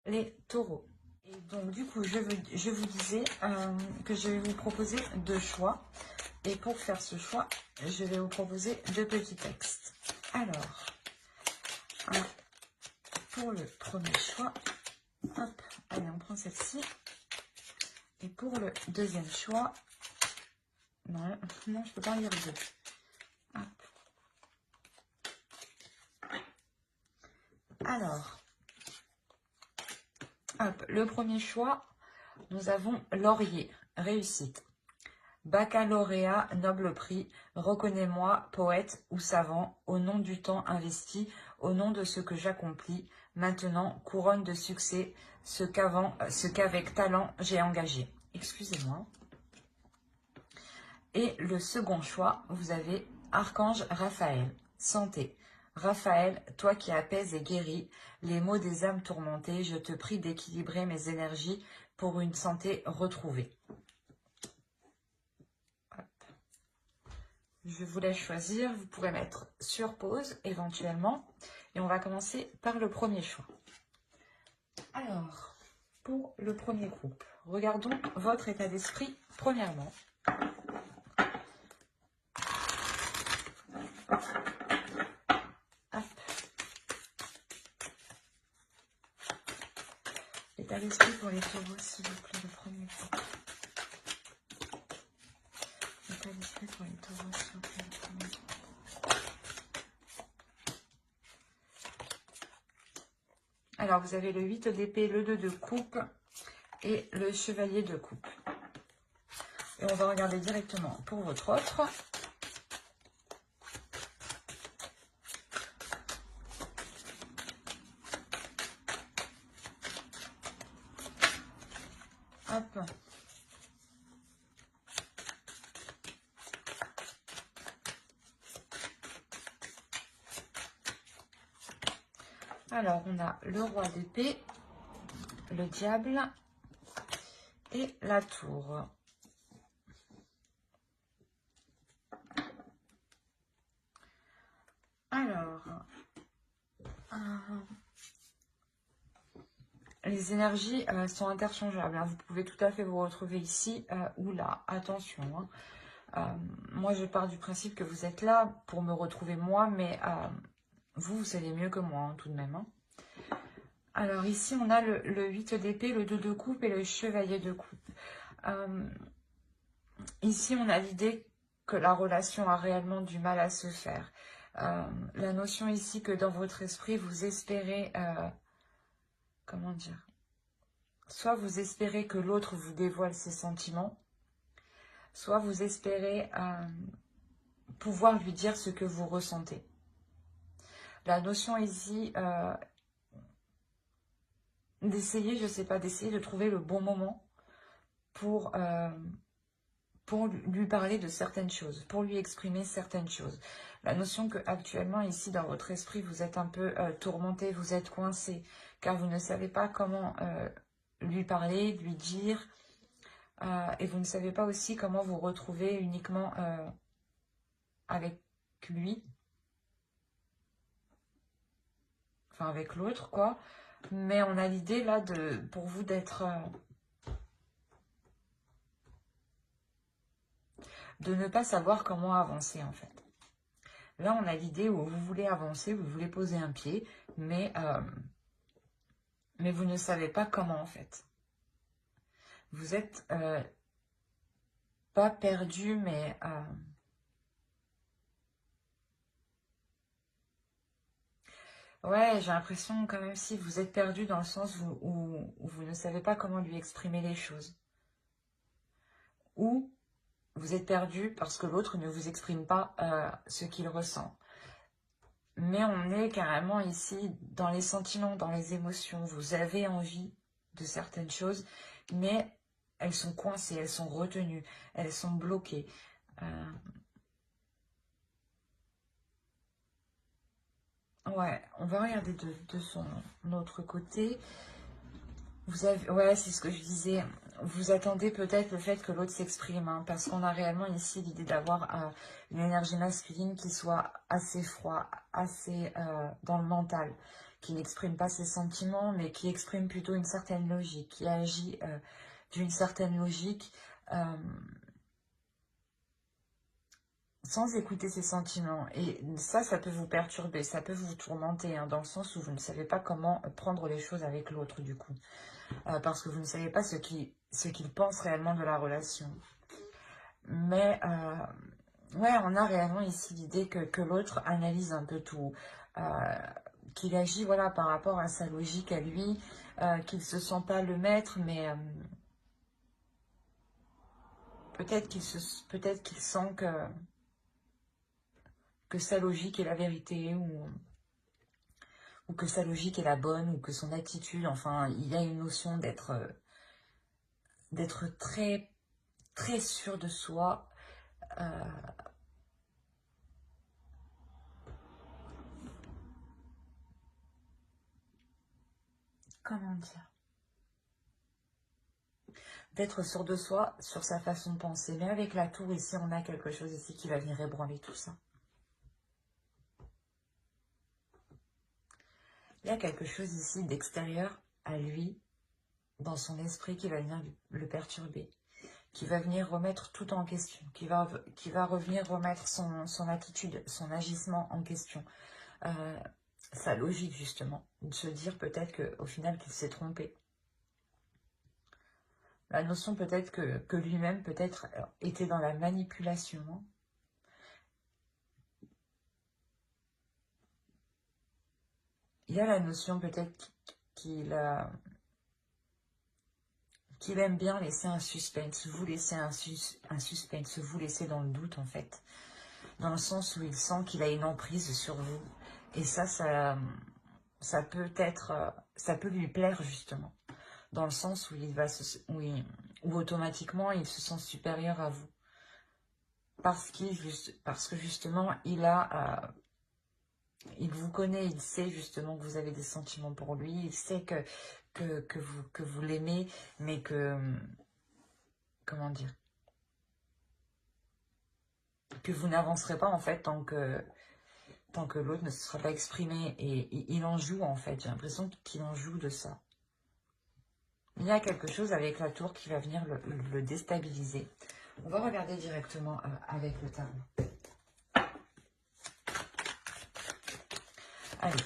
les taureaux. Et donc du coup, je vous disais que je vais vous proposer deux choix. Et pour faire ce choix, je vais vous proposer deux petits textes. Alors, pour le premier choix, hop, allez, on prend celle-ci. Et pour le deuxième choix, non, non, je peux pas lire deux. Hop. Alors, hop, le premier choix, nous avons laurier, réussite. Baccalauréat, noble prix, reconnais-moi, poète ou savant, au nom du temps investi, au nom de ce que j'accomplis, maintenant, couronne de succès, ce qu'avec talent j'ai engagé. Excusez-moi. Et le second choix, vous avez Archange Raphaël, santé. Raphaël, toi qui apaises et guéris les maux des âmes tourmentées, je te prie d'équilibrer mes énergies pour une santé retrouvée. Je vous laisse choisir, vous pourrez mettre sur pause éventuellement. Et on va commencer par le premier choix. Alors, pour le premier groupe, regardons votre état d'esprit premièrement. Hop. L'état d'esprit pour les taureaux, s'il vous plaît, le premier groupe. L'état d'esprit pour les taureaux, s'il vous plaît, le premier groupe. Alors, vous avez le 8 d'épée, le 2 de coupe et le chevalier de coupe. Et on va regarder directement pour votre autre. Hop. Alors, on a le roi d'épée, le diable et la tour. Alors, les énergies sont interchangeables. Hein. Vous pouvez tout à fait vous retrouver ici ou là. Attention. Hein. Moi, je pars du principe que vous êtes là pour me retrouver moi, mais vous savez mieux que moi, hein, tout de même. Hein. Alors, ici, on a le 8 d'épée, le 2 de coupe et le chevalier de coupe. Ici, on a l'idée que la relation a réellement du mal à se faire. La notion ici que dans votre esprit, vous espérez... comment dire? Soit vous espérez que l'autre vous dévoile ses sentiments, soit vous espérez pouvoir lui dire ce que vous ressentez. La notion ici d'essayer, je ne sais pas, d'essayer de trouver le bon moment pour lui parler de certaines choses, pour lui exprimer certaines choses. La notion que actuellement ici dans votre esprit, vous êtes un peu tourmenté, vous êtes coincé, car vous ne savez pas comment lui parler, lui dire, et vous ne savez pas aussi comment vous retrouver uniquement avec lui, enfin avec l'autre, quoi. Mais on a l'idée là pour vous d'être... de ne pas savoir comment avancer en fait. Là, on a l'idée où vous voulez avancer, vous voulez poser un pied, mais vous ne savez pas comment en fait. Vous êtes pas perdu, mais ouais, j'ai l'impression quand même si vous êtes perdu dans le sens où vous ne savez pas comment lui exprimer les choses. Ou vous êtes perdu parce que l'autre ne vous exprime pas ce qu'il ressent. Mais on est carrément ici dans les sentiments, dans les émotions. Vous avez envie de certaines choses, mais elles sont coincées, elles sont retenues, elles sont bloquées. Ouais, on va regarder de son autre côté. Vous avez, ouais, c'est ce que je disais. Vous attendez peut-être le fait que l'autre s'exprime, hein, parce qu'on a réellement ici l'idée d'avoir une énergie masculine qui soit assez froid, assez dans le mental, qui n'exprime pas ses sentiments, mais qui exprime plutôt une certaine logique, qui agit d'une certaine logique, sans écouter ses sentiments. Et ça peut vous perturber, ça peut vous tourmenter, hein, dans le sens où vous ne savez pas comment prendre les choses avec l'autre, du coup. Parce que vous ne savez pas ce qu'il pense réellement de la relation. Mais, ouais, on a réellement ici l'idée que l'autre analyse un peu tout. Qu'il agit, voilà, par rapport à sa logique à lui, qu'il ne se sent pas le maître, mais peut-être qu'il sent que sa logique est la vérité, ou que sa logique est la bonne, ou que son attitude, enfin, il y a une notion d'être très, très sûr de soi. Comment dire? D'être sûr de soi sur sa façon de penser. Mais avec la tour, ici, on a quelque chose ici qui va venir ébranler tout ça. Il y a quelque chose ici d'extérieur à lui, dans son esprit, qui va venir le perturber, qui va venir remettre tout en question, qui va revenir remettre son attitude, son agissement en question, sa logique justement, de se dire peut-être qu'au final qu'il s'est trompé. La notion peut-être que lui-même peut-être était dans la manipulation. Il y a la notion peut-être qu'il aime bien laisser un suspense, vous laisser un suspense, vous laisser dans le doute en fait. Dans le sens où il sent qu'il a une emprise sur vous. Et ça peut lui plaire justement. Dans le sens où où automatiquement il se sent supérieur à vous. Parce que justement il vous connaît, il sait justement que vous avez des sentiments pour lui, il sait que vous l'aimez, mais comment dire, que vous n'avancerez pas en fait tant que l'autre ne se sera pas exprimé. Et il en joue en fait, j'ai l'impression qu'il en joue de ça. Il y a quelque chose avec la tour qui va venir le déstabiliser. On va regarder directement avec le tarot. Allez,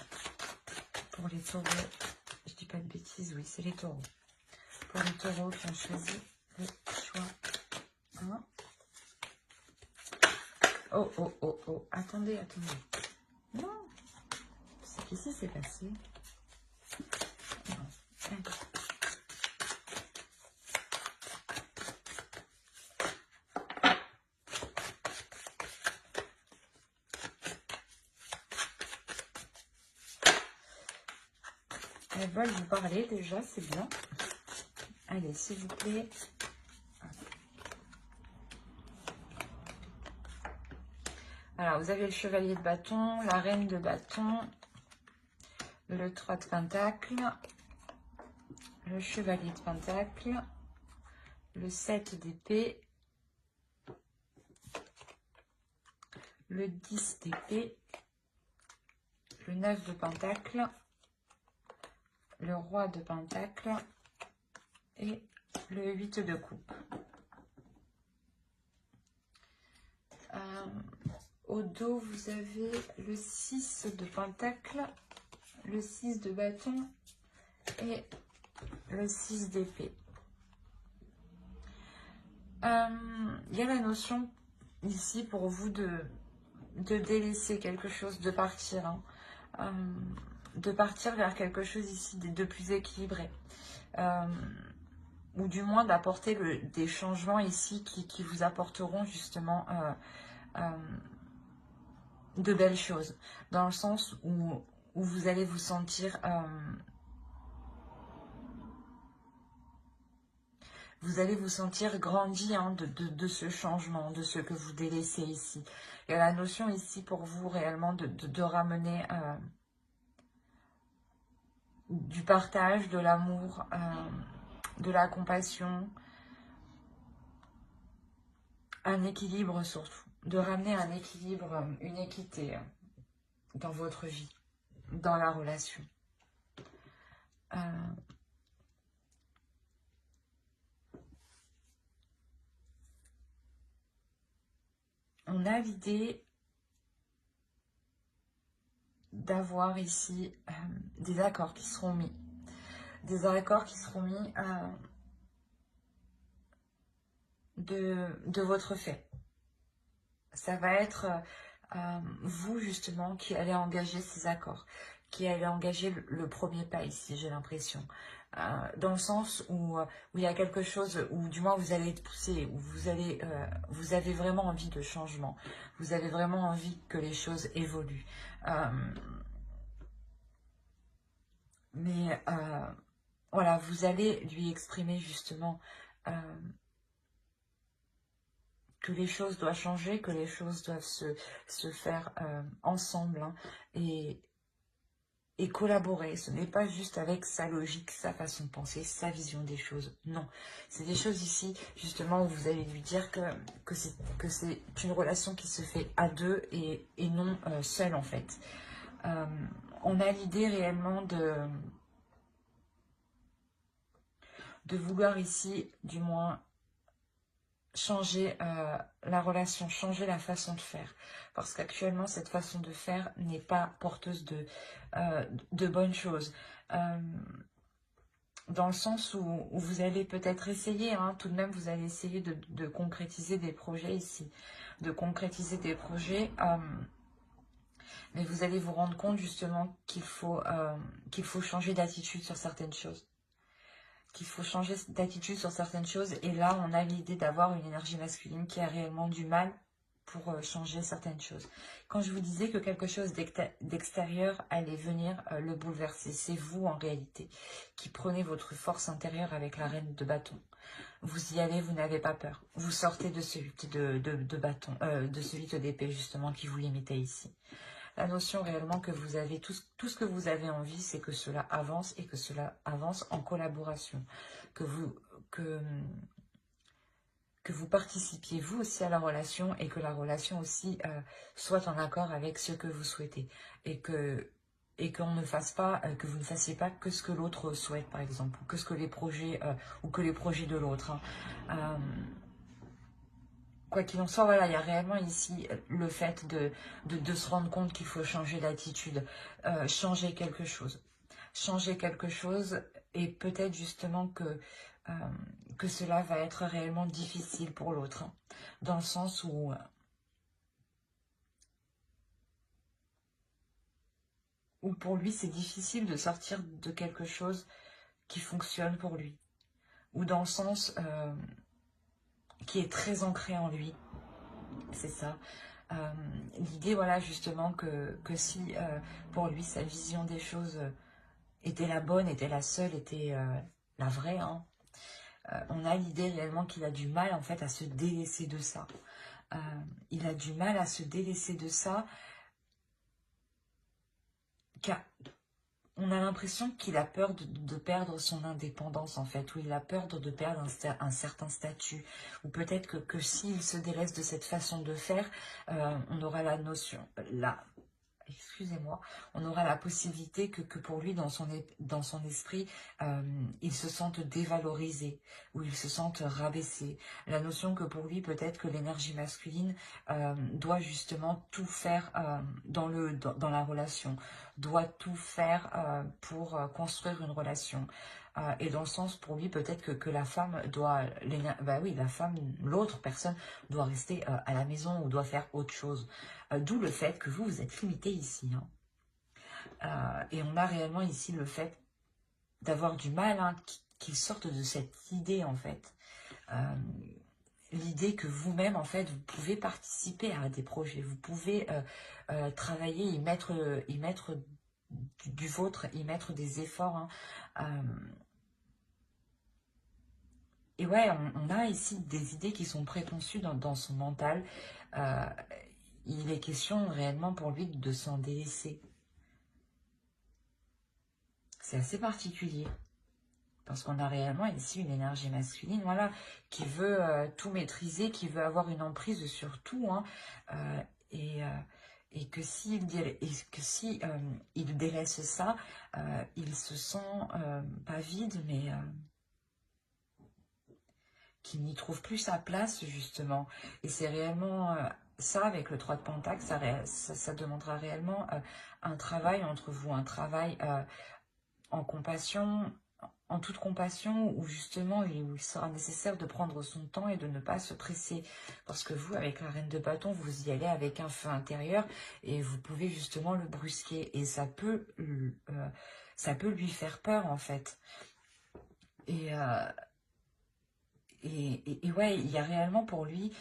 pour les taureaux, je dis pas de bêtises, oui, c'est les taureaux. Pour les taureaux qui ont choisi le choix 1. Oh, oh, oh, oh, attendez. Non, qu'est-ce qui s'est passé? Non, allez. Elles veulent vous parler déjà, c'est bien. Allez, s'il vous plaît. Alors, vous avez le chevalier de bâton, la reine de bâton, le 3 de pentacle, le chevalier de pentacle, le 7 d'épée, le 10 d'épée, le 9 de pentacle, le roi de pentacle et le 8 de coupe. Au dos, vous avez le 6 de pentacle, le 6 de bâton et le 6 d'épée. Il y a la notion ici pour vous de délaisser quelque chose, de partir. De partir vers quelque chose ici de plus équilibré. Ou du moins d'apporter des changements ici qui vous apporteront justement de belles choses. Dans le sens où vous allez vous sentir... vous allez vous sentir grandi de ce changement, de ce que vous délaissez ici. Il y a la notion ici pour vous réellement de ramener du partage, de l'amour, de la compassion, un équilibre surtout. De ramener un équilibre, une équité dans votre vie, dans la relation. a l'idée d'avoir ici des accords qui seront mis. Des accords qui seront mis de votre fait. Ça va être vous, justement, qui allez engager ces accords, qui allez engager le premier pas ici, j'ai l'impression. Dans le sens où il y a quelque chose, où du moins vous allez être poussé, où vous avez vraiment envie de changement, vous avez vraiment envie que les choses évoluent. Mais voilà, vous allez lui exprimer justement que les choses doivent changer, que les choses doivent se faire ensemble, hein, et collaborer. Ce n'est pas juste avec sa logique, sa façon de penser, sa vision des choses. Non, c'est des choses ici, justement, où vous allez lui dire que c'est une relation qui se fait à deux et non seule, en fait. On a l'idée réellement de vouloir ici, du moins, changer la relation, changer la façon de faire. Parce qu'actuellement, cette façon de faire n'est pas porteuse de bonnes choses. Dans le sens où vous allez peut-être essayer, hein, tout de même, vous allez essayer de concrétiser des projets ici. De concrétiser des projets, mais vous allez vous rendre compte justement qu'il faut changer d'attitude sur certaines choses. Qu'il faut changer d'attitude sur certaines choses. Et là, on a l'idée d'avoir une énergie masculine qui a réellement du mal pour changer certaines choses. Quand je vous disais que quelque chose d'extérieur allait venir le bouleverser, c'est vous en réalité qui prenez votre force intérieure avec la reine de bâton. Vous y allez, vous n'avez pas peur. Vous sortez de ce 8 de bâton, de ce 8 d'épée justement qui vous limitait ici. La notion réellement que vous avez, tout ce que vous avez envie, c'est que cela avance et que cela avance en collaboration. Que vous participiez vous aussi à la relation et que la relation aussi soit en accord avec ce que vous souhaitez. Et qu'on ne fasse pas, que vous ne fassiez pas que ce que l'autre souhaite, par exemple, ou que ce que les projets, ou que les projets de l'autre. Hein. Quoi qu'il en soit, voilà, il y a réellement ici le fait de se rendre compte qu'il faut changer d'attitude, changer quelque chose. Changer quelque chose et peut-être justement que cela va être réellement difficile pour l'autre. Hein, dans le sens où pour lui c'est difficile de sortir de quelque chose qui fonctionne pour lui. Ou dans le sens qui est très ancré en lui. C'est ça. L'idée, voilà, justement, que si pour lui, sa vision des choses était la bonne, était la seule, était la vraie, hein, on a l'idée réellement qu'il a du mal, en fait, à se délaisser de ça. Il a du mal à se délaisser de ça, car on a l'impression qu'il a peur de perdre son indépendance, en fait, ou il a peur de perdre un certain statut, ou peut-être que s'il se délaisse de cette façon de faire, on aura la notion, excusez-moi, on aura la possibilité que pour lui, dans son esprit, il se sente dévalorisé, ou il se sente rabaissé. La notion que pour lui, peut-être que l'énergie masculine doit justement tout faire dans la relation, doit tout faire pour construire une relation. Et dans le sens, pour lui, peut-être que la femme doit, bah oui, la femme, l'autre personne doit rester à la maison ou doit faire autre chose. D'où le fait que vous êtes limité ici. Hein. Et on a réellement ici le fait d'avoir du mal, hein, qu'il sorte de cette idée, en fait. L'idée que vous-même, en fait, vous pouvez participer à des projets, vous pouvez travailler, y mettre du vôtre, y mettre des efforts. Hein. Et ouais, on a ici des idées qui sont préconçues dans son mental. Il est question réellement pour lui de s'en délaisser. C'est assez particulier. Parce qu'on a réellement ici une énergie masculine, voilà, qui veut tout maîtriser, qui veut avoir une emprise sur tout. Hein, et que s'il il délaisse ça, il se sent pas vide, mais qu'il n'y trouve plus sa place, justement. Et c'est réellement ça, avec le 3 de Pentacle, ça demandera réellement un travail entre vous, un travail en compassion, en toute compassion, où justement il sera nécessaire de prendre son temps et de ne pas se presser. Parce que vous, avec la reine de bâton, vous y allez avec un feu intérieur et vous pouvez justement le brusquer. Et ça peut lui faire peur en fait. Et ouais, il y a réellement pour lui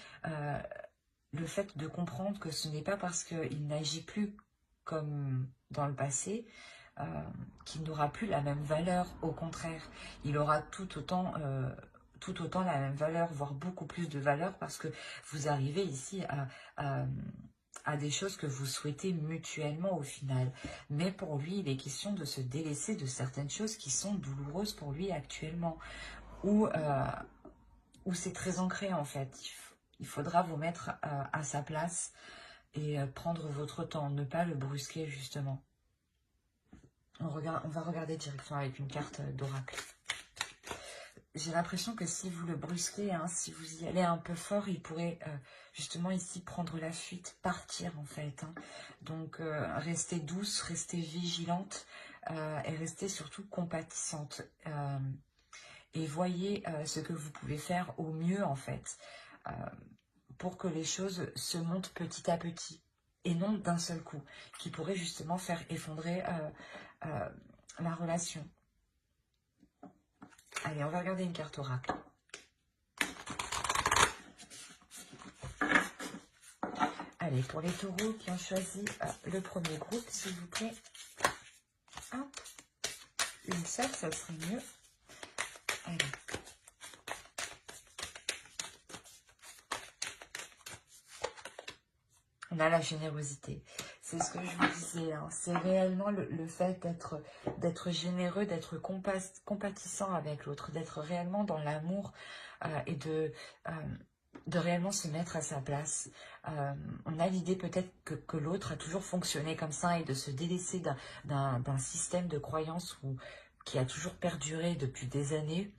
le fait de comprendre que ce n'est pas parce qu'il n'agit plus comme dans le passé qu'il n'aura plus la même valeur. Au contraire, il aura tout autant la même valeur, voire beaucoup plus de valeur, parce que vous arrivez ici à des choses que vous souhaitez mutuellement au final. Mais pour lui, il est question de se délaisser de certaines choses qui sont douloureuses pour lui actuellement, où c'est très ancré en fait. Il faudra vous mettre à sa place et prendre votre temps, ne pas le brusquer justement. On va regarder directement avec une carte d'oracle. J'ai l'impression que si vous le brusquez, hein, si vous y allez un peu fort, il pourrait justement ici prendre la fuite, partir en fait. Hein. Donc restez douce, restez vigilante et restez surtout compatissante. Et voyez ce que vous pouvez faire au mieux en fait. Pour que les choses se montent petit à petit et non d'un seul coup, qui pourrait justement faire effondrer la relation. Allez, on va regarder une carte oracle. Allez, pour les taureaux qui ont choisi le premier groupe, s'il vous plaît. Hop. Une seule, ça serait mieux. Allez. On a la générosité. C'est ce que je vous disais. Hein. C'est réellement le fait d'être généreux, d'être compatissant avec l'autre, d'être réellement dans l'amour et de réellement se mettre à sa place. On a l'idée peut-être que l'autre a toujours fonctionné comme ça et de se délaisser d'un système de croyance qui a toujours perduré depuis des années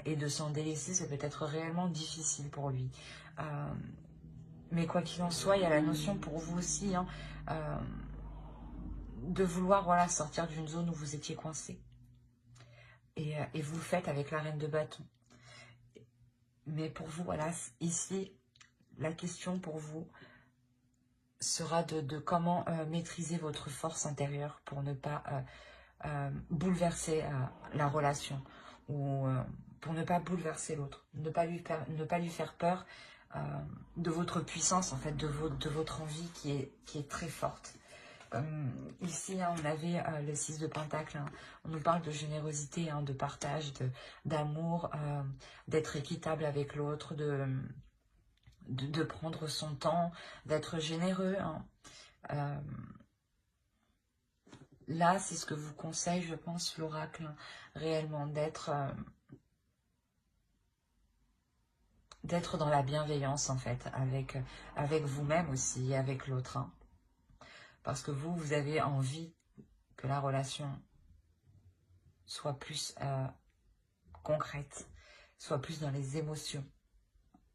et de s'en délaisser, c'est peut-être réellement difficile pour lui. Mais quoi qu'il en soit, il y a la notion pour vous aussi hein, de vouloir voilà, sortir d'une zone où vous étiez coincé. Et vous le faites avec la reine de bâton. Mais pour vous, voilà, ici, la question pour vous sera de comment maîtriser votre force intérieure pour ne pas bouleverser la relation ou pour ne pas bouleverser l'autre, ne pas lui faire peur de votre puissance, en fait, de votre envie qui est très forte. Ici, hein, on avait le 6 de Pentacle, hein, on nous parle de générosité, hein, de partage, d'amour, d'être équitable avec l'autre, de prendre son temps, d'être généreux. Hein. Là, c'est ce que vous conseille, je pense, l'oracle, hein, réellement, d'être dans la bienveillance, en fait, avec vous-même aussi, avec l'autre. Hein. Parce que vous avez envie que la relation soit plus concrète, soit plus dans les émotions.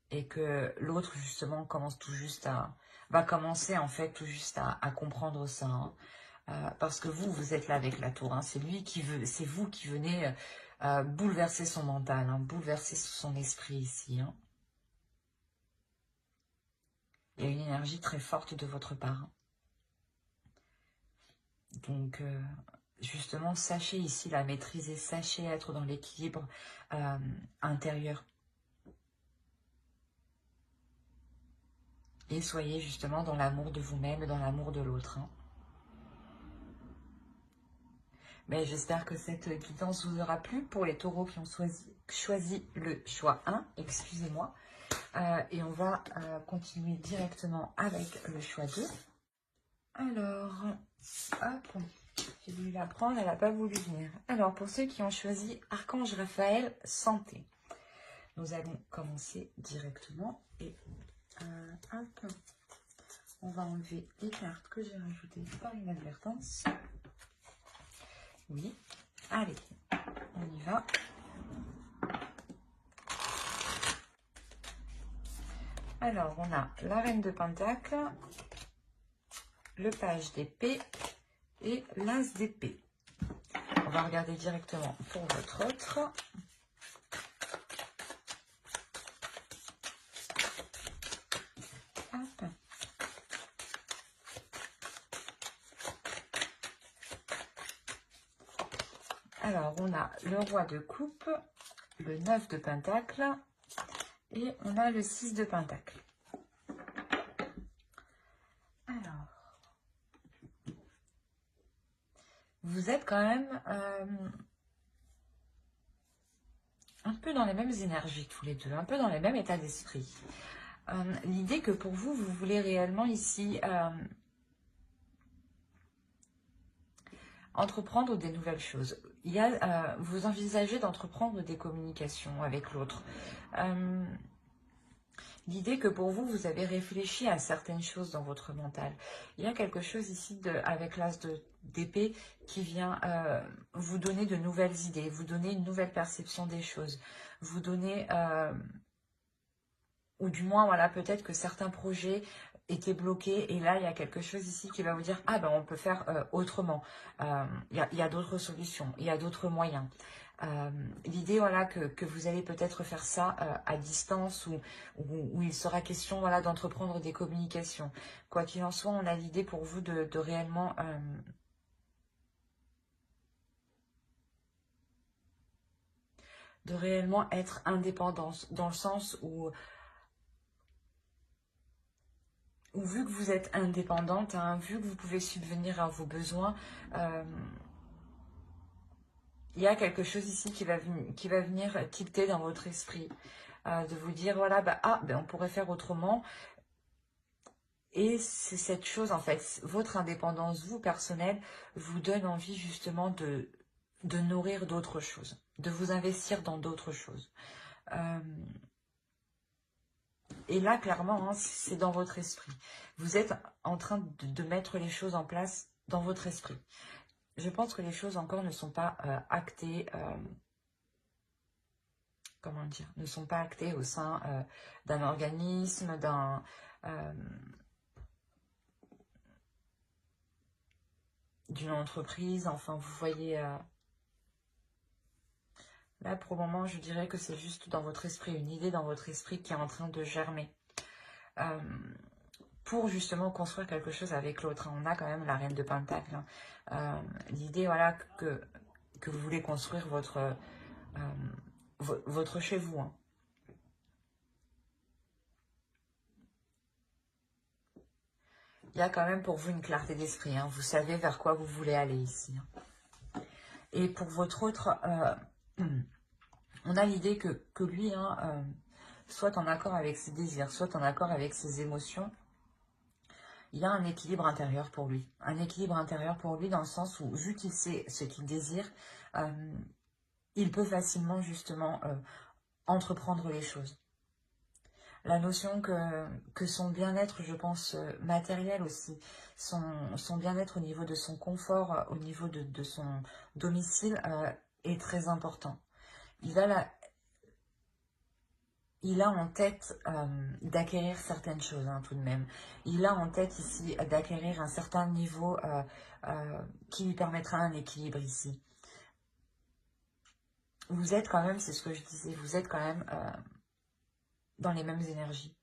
Et que l'autre, justement, va commencer, en fait, tout juste à comprendre ça. Hein. Parce que vous êtes là avec la tour. Hein. C'est vous qui venez bouleverser son mental, hein, bouleverser son esprit ici. Hein. Il y a une énergie très forte de votre part. Hein. Donc, justement, sachez ici la maîtriser, sachez être dans l'équilibre intérieur. Et soyez justement dans l'amour de vous-même et dans l'amour de l'autre. Hein. Mais j'espère que cette guidance vous aura plu pour les taureaux qui ont choisi le choix 1, excusez-moi. Et on va continuer directement avec le choix 2. Alors, hop, j'ai voulu la prendre, elle n'a pas voulu venir. Alors, pour ceux qui ont choisi Archange Raphaël, santé. Nous allons commencer directement et hop, on va enlever les cartes que j'ai rajoutées par inadvertance. Oui, allez, on y va. Alors, on a la reine de Pentacle, le page d'épée et l'as d'épée. On va regarder directement pour votre autre. Hop. Alors, on a le roi de coupe, le 9 de Pentacle et on a le 6 de Pentacle. Alors, vous êtes quand même un peu dans les mêmes énergies tous les deux, un peu dans les mêmes états d'esprit. L'idée que pour vous, vous voulez réellement ici entreprendre des nouvelles choses. Vous envisagez d'entreprendre des communications avec l'autre. L'idée que pour vous, vous avez réfléchi à certaines choses dans votre mental. Il y a quelque chose ici avec l'as d'épée qui vient vous donner de nouvelles idées, vous donner une nouvelle perception des choses, vous donner, ou du moins, voilà, peut-être que certains projets étaient bloqués et là, il y a quelque chose ici qui va vous dire, ah ben on peut faire autrement, il y a d'autres solutions, il y a d'autres moyens. L'idée, voilà, que vous allez peut-être faire ça à distance ou il sera question, voilà, d'entreprendre des communications. Quoi qu'il en soit, on a l'idée pour vous de réellement être indépendante, dans le sens où vu que vous êtes indépendante, hein, vu que vous pouvez subvenir à vos besoins, il y a quelque chose ici qui va venir tilter dans votre esprit, de vous dire, voilà, on pourrait faire autrement. Et c'est cette chose, en fait, votre indépendance, vous, personnelle, vous donne envie justement de nourrir d'autres choses, de vous investir dans d'autres choses. Et là, clairement, hein, c'est dans votre esprit. Vous êtes en train de mettre les choses en place dans votre esprit. Je pense que les choses encore ne sont pas actées, comment dire, ne sont pas actées au sein d'un organisme, d'une entreprise. Enfin, vous voyez, là, pour le moment, je dirais que c'est juste dans votre esprit, une idée dans votre esprit qui est en train de germer. Pour justement construire quelque chose avec l'autre. On a quand même la reine de Pentacle. L'idée, voilà, que vous voulez construire votre chez vous. Hein. Il y a quand même pour vous une clarté d'esprit. Hein. Vous savez vers quoi vous voulez aller ici. Hein. Et pour votre autre, on a l'idée que lui, hein, soit en accord avec ses désirs, soit en accord avec ses émotions, il y a un équilibre intérieur pour lui. Un équilibre intérieur pour lui dans le sens où, vu qu'il sait ce qu'il désire, il peut facilement justement entreprendre les choses. La notion que son bien-être, je pense, matériel aussi, son bien-être au niveau de son confort, au niveau de son domicile, est très important. Il a en tête d'acquérir certaines choses, hein, tout de même. Il a en tête ici d'acquérir un certain niveau qui lui permettra un équilibre ici. Vous êtes quand même, c'est ce que je disais, vous êtes quand même dans les mêmes énergies.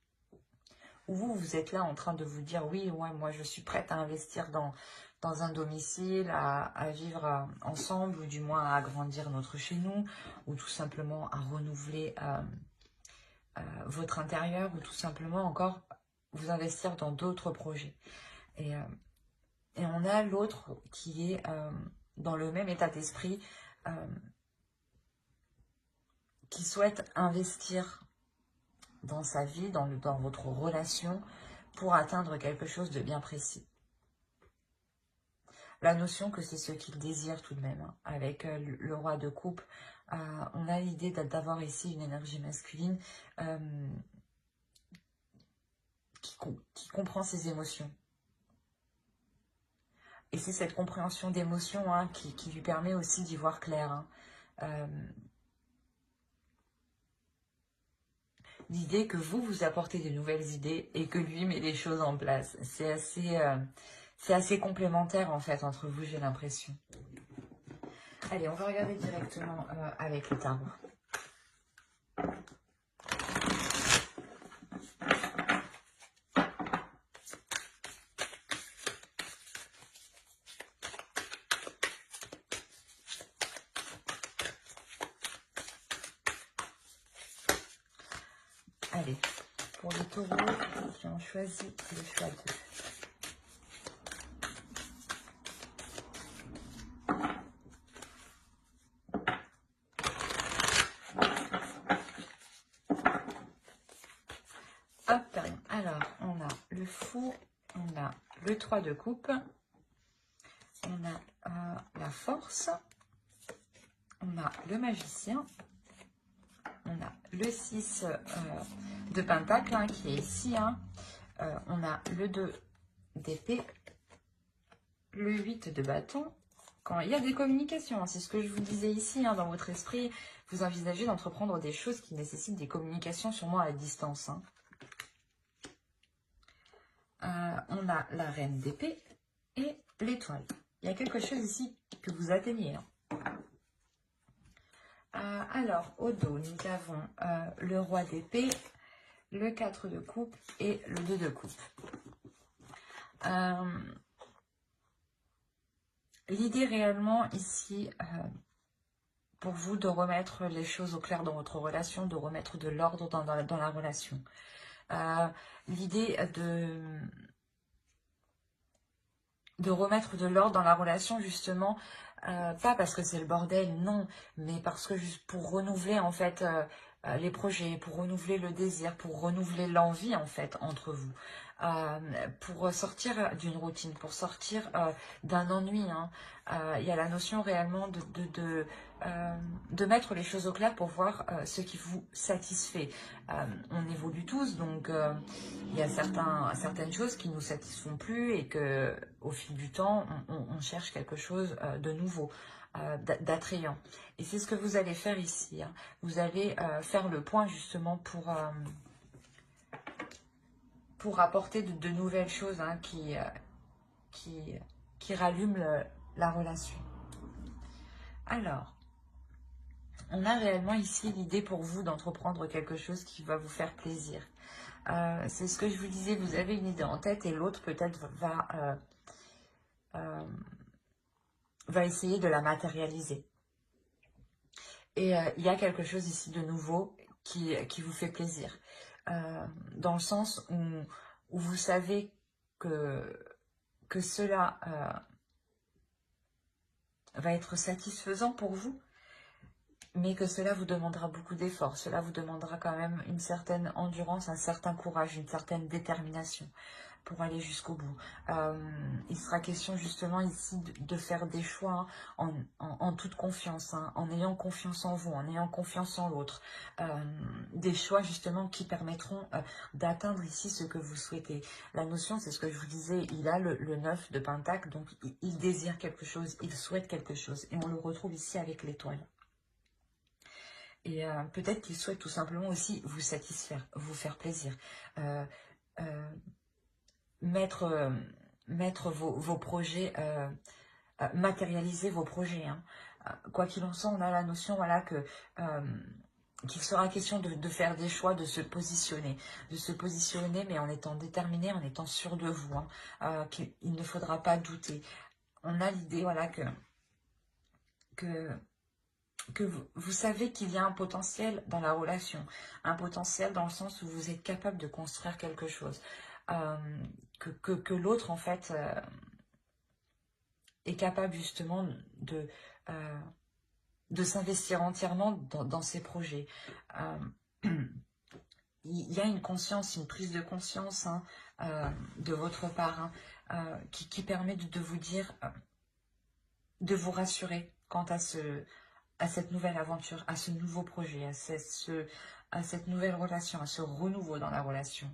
Vous êtes là en train de vous dire, oui, ouais, moi je suis prête à investir dans un domicile, à vivre ensemble, ou du moins à agrandir notre chez nous, ou tout simplement à renouveler votre intérieur, ou tout simplement encore vous investir dans d'autres projets. Et on a l'autre qui est dans le même état d'esprit, qui souhaite investir dans sa vie, dans votre relation, pour atteindre quelque chose de bien précis. La notion que c'est ce qu'il désire tout de même, hein, avec le roi de coupe, on a l'idée d'avoir ici une énergie masculine qui comprend ses émotions. Et c'est cette compréhension d'émotions, hein, qui lui permet aussi d'y voir clair. Hein. l'idée que vous apportez de nouvelles idées et que lui met les choses en place. C'est assez complémentaire en fait entre vous, j'ai l'impression. Allez, on va regarder directement avec le tarot. Allez, pour les taureaux qui ont choisi le choix 2. Hop, alors on a le fou, on a le 3 de coupe, on a la force, on a le magicien, on a le 6 de pentacle hein, qui est ici, hein. On a le 2 d'épée, le 8 de bâton. Quand il y a des communications, hein, c'est ce que je vous disais ici, hein, dans votre esprit, vous envisagez d'entreprendre des choses qui nécessitent des communications sûrement à distance. Hein. On a la reine d'épée et l'étoile. Il y a quelque chose ici que vous atteignez. Hein. Alors, au dos, nous avons le roi d'épée, le 4 de coupe et le 2 de coupe. L'idée réellement ici, pour vous, de remettre les choses au clair dans votre relation, de remettre de l'ordre dans la relation. L'idée de remettre de l'ordre dans la relation, justement, pas parce que c'est le bordel, non, mais parce que juste pour renouveler, en fait, les projets, pour renouveler le désir, pour renouveler l'envie, en fait, entre vous. Pour sortir d'une routine, pour sortir d'un ennui. Hein. Il y a la notion réellement de mettre les choses au clair pour voir ce qui vous satisfait. On évolue tous, donc il y a certaines choses qui ne nous satisfont plus et que au fil du temps, on cherche quelque chose de nouveau. D'attrayant. Et c'est ce que vous allez faire ici. Hein. Vous allez faire le point justement pour apporter de nouvelles choses hein, qui rallument la relation. Alors, on a réellement ici l'idée pour vous d'entreprendre quelque chose qui va vous faire plaisir. C'est ce que je vous disais, vous avez une idée en tête et l'autre peut-être va essayer de la matérialiser. Et il y a quelque chose ici de nouveau qui vous fait plaisir. Dans le sens où vous savez que cela va être satisfaisant pour vous, mais que cela vous demandera beaucoup d'efforts. Cela vous demandera quand même une certaine endurance, un certain courage, une certaine détermination pour aller jusqu'au bout. Il sera question justement ici de faire des choix en toute confiance, hein, en ayant confiance en vous, en ayant confiance en l'autre. Des choix justement qui permettront d'atteindre ici ce que vous souhaitez. La notion, c'est ce que je vous disais, il a le 9 de pentacle, donc il désire quelque chose, il souhaite quelque chose. Et on le retrouve ici avec l'étoile. Et peut-être qu'il souhaite tout simplement aussi vous satisfaire, vous faire plaisir. Mettre vos projets, matérialiser vos projets. Hein. Quoi qu'il en soit, on a la notion voilà, qu'il sera question de faire des choix, de se positionner, mais en étant déterminé, en étant sûr de vous, hein, qu'il ne faudra pas douter. On a l'idée voilà, que vous savez qu'il y a un potentiel dans la relation, un potentiel dans le sens où vous êtes capable de construire quelque chose, que l'autre en fait est capable justement de s'investir entièrement dans ses projets. Il y a une conscience, une prise de conscience hein, de votre part hein, qui permet de vous dire, de vous rassurer quant à cette nouvelle aventure, à ce nouveau projet, à cette nouvelle relation, à ce renouveau dans la relation.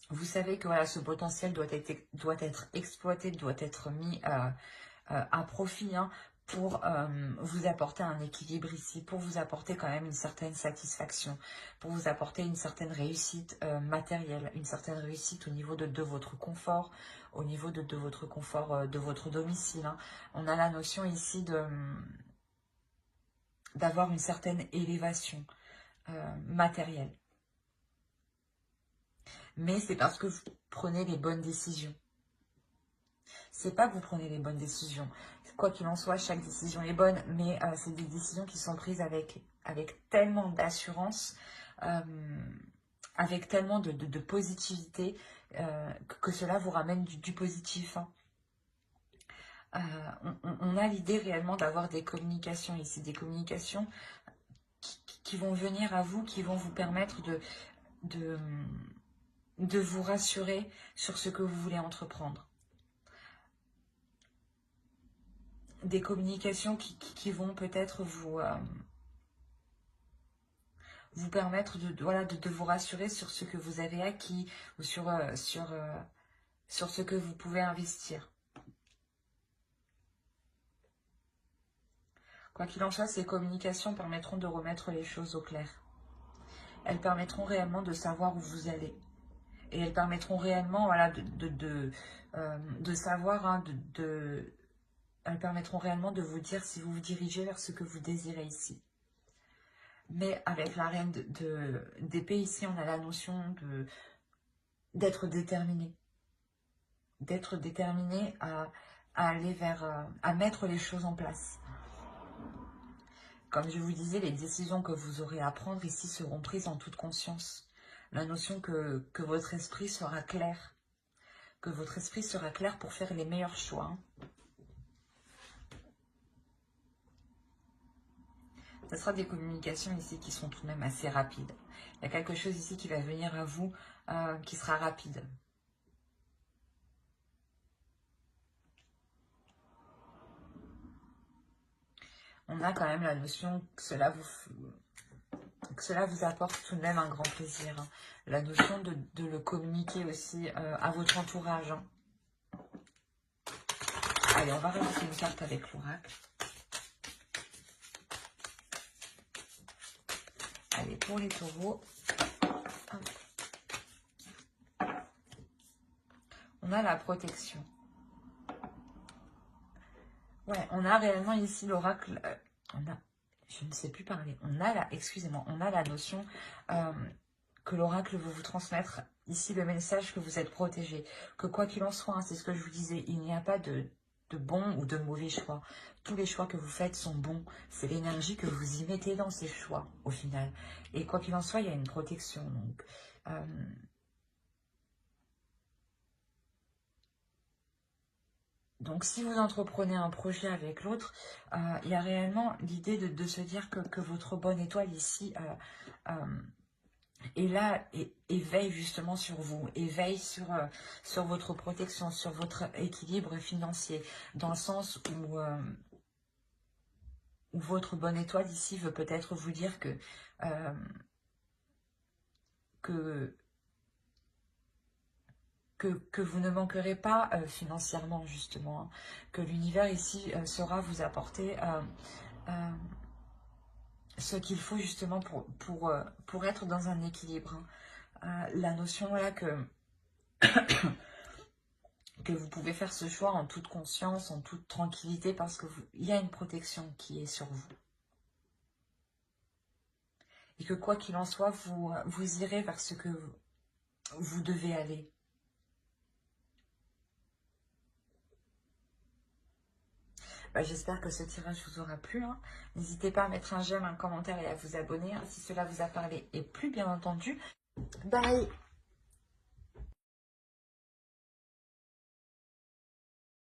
Vous savez que voilà, ce potentiel doit être exploité, doit être mis à profit hein, pour vous apporter un équilibre ici, pour vous apporter quand même une certaine satisfaction, pour vous apporter une certaine réussite matérielle, une certaine réussite au niveau de votre confort, au niveau de votre confort de votre domicile. Hein. On a la notion ici d'avoir une certaine élévation matérielle. Mais c'est parce que vous prenez les bonnes décisions. C'est pas que vous prenez les bonnes décisions. Quoi qu'il en soit, chaque décision est bonne, mais c'est des décisions qui sont prises avec tellement d'assurance, avec tellement de positivité, que cela vous ramène du positif. Hein. On a l'idée réellement d'avoir des communications ici, des communications qui vont venir à vous, qui vont vous permettre de vous rassurer sur ce que vous voulez entreprendre. Des communications qui vont peut-être vous permettre de vous rassurer sur ce que vous avez acquis ou sur ce que vous pouvez investir. Quoi qu'il en soit, ces communications permettront de remettre les choses au clair. Elles permettront réellement de savoir où vous allez. Et elles permettront réellement voilà, de savoir, hein, elles permettront réellement de vous dire si vous vous dirigez vers ce que vous désirez ici. Mais avec la reine d'épée ici, on a la notion d'être déterminé. D'être déterminé à aller vers, à mettre les choses en place. Comme je vous disais, les décisions que vous aurez à prendre ici seront prises en toute conscience. La notion que votre esprit sera clair. Que votre esprit sera clair pour faire les meilleurs choix. Hein. Ce sera des communications ici qui sont tout de même assez rapides. Il y a quelque chose ici qui va venir à vous qui sera rapide. On a quand même la notion que cela vous apporte tout de même un grand plaisir. Hein. La notion de le communiquer aussi à votre entourage. Hein. Allez, on va relancer une carte avec l'oracle. Allez, pour les taureaux. On a la protection. Ouais, on a réellement ici l'oracle. Je ne sais plus parler. Excusez-moi, on a la notion que l'oracle veut vous transmettre ici le message que vous êtes protégé. Que quoi qu'il en soit, hein, c'est ce que je vous disais, il n'y a pas de bons ou de mauvais choix. Tous les choix que vous faites sont bons. C'est l'énergie que vous y mettez dans ces choix, au final. Et quoi qu'il en soit, il y a une protection. Donc, si vous entreprenez un projet avec l'autre, il y a réellement l'idée de se dire que votre bonne étoile ici est là et veille justement sur vous, et veille sur votre protection, sur votre équilibre financier, dans le sens où votre bonne étoile ici veut peut-être vous dire que vous ne manquerez pas financièrement, justement. Hein. Que l'univers ici saura vous apporter ce qu'il faut, justement, pour être dans un équilibre. Hein. La notion là que vous pouvez faire ce choix en toute conscience, en toute tranquillité, parce qu'il y a une protection qui est sur vous. Et que quoi qu'il en soit, vous irez vers ce que vous devez aller. J'espère que ce tirage vous aura plu. Hein. N'hésitez pas à mettre un j'aime, un commentaire et à vous abonner hein, si cela vous a parlé. Et plus bien entendu, bye!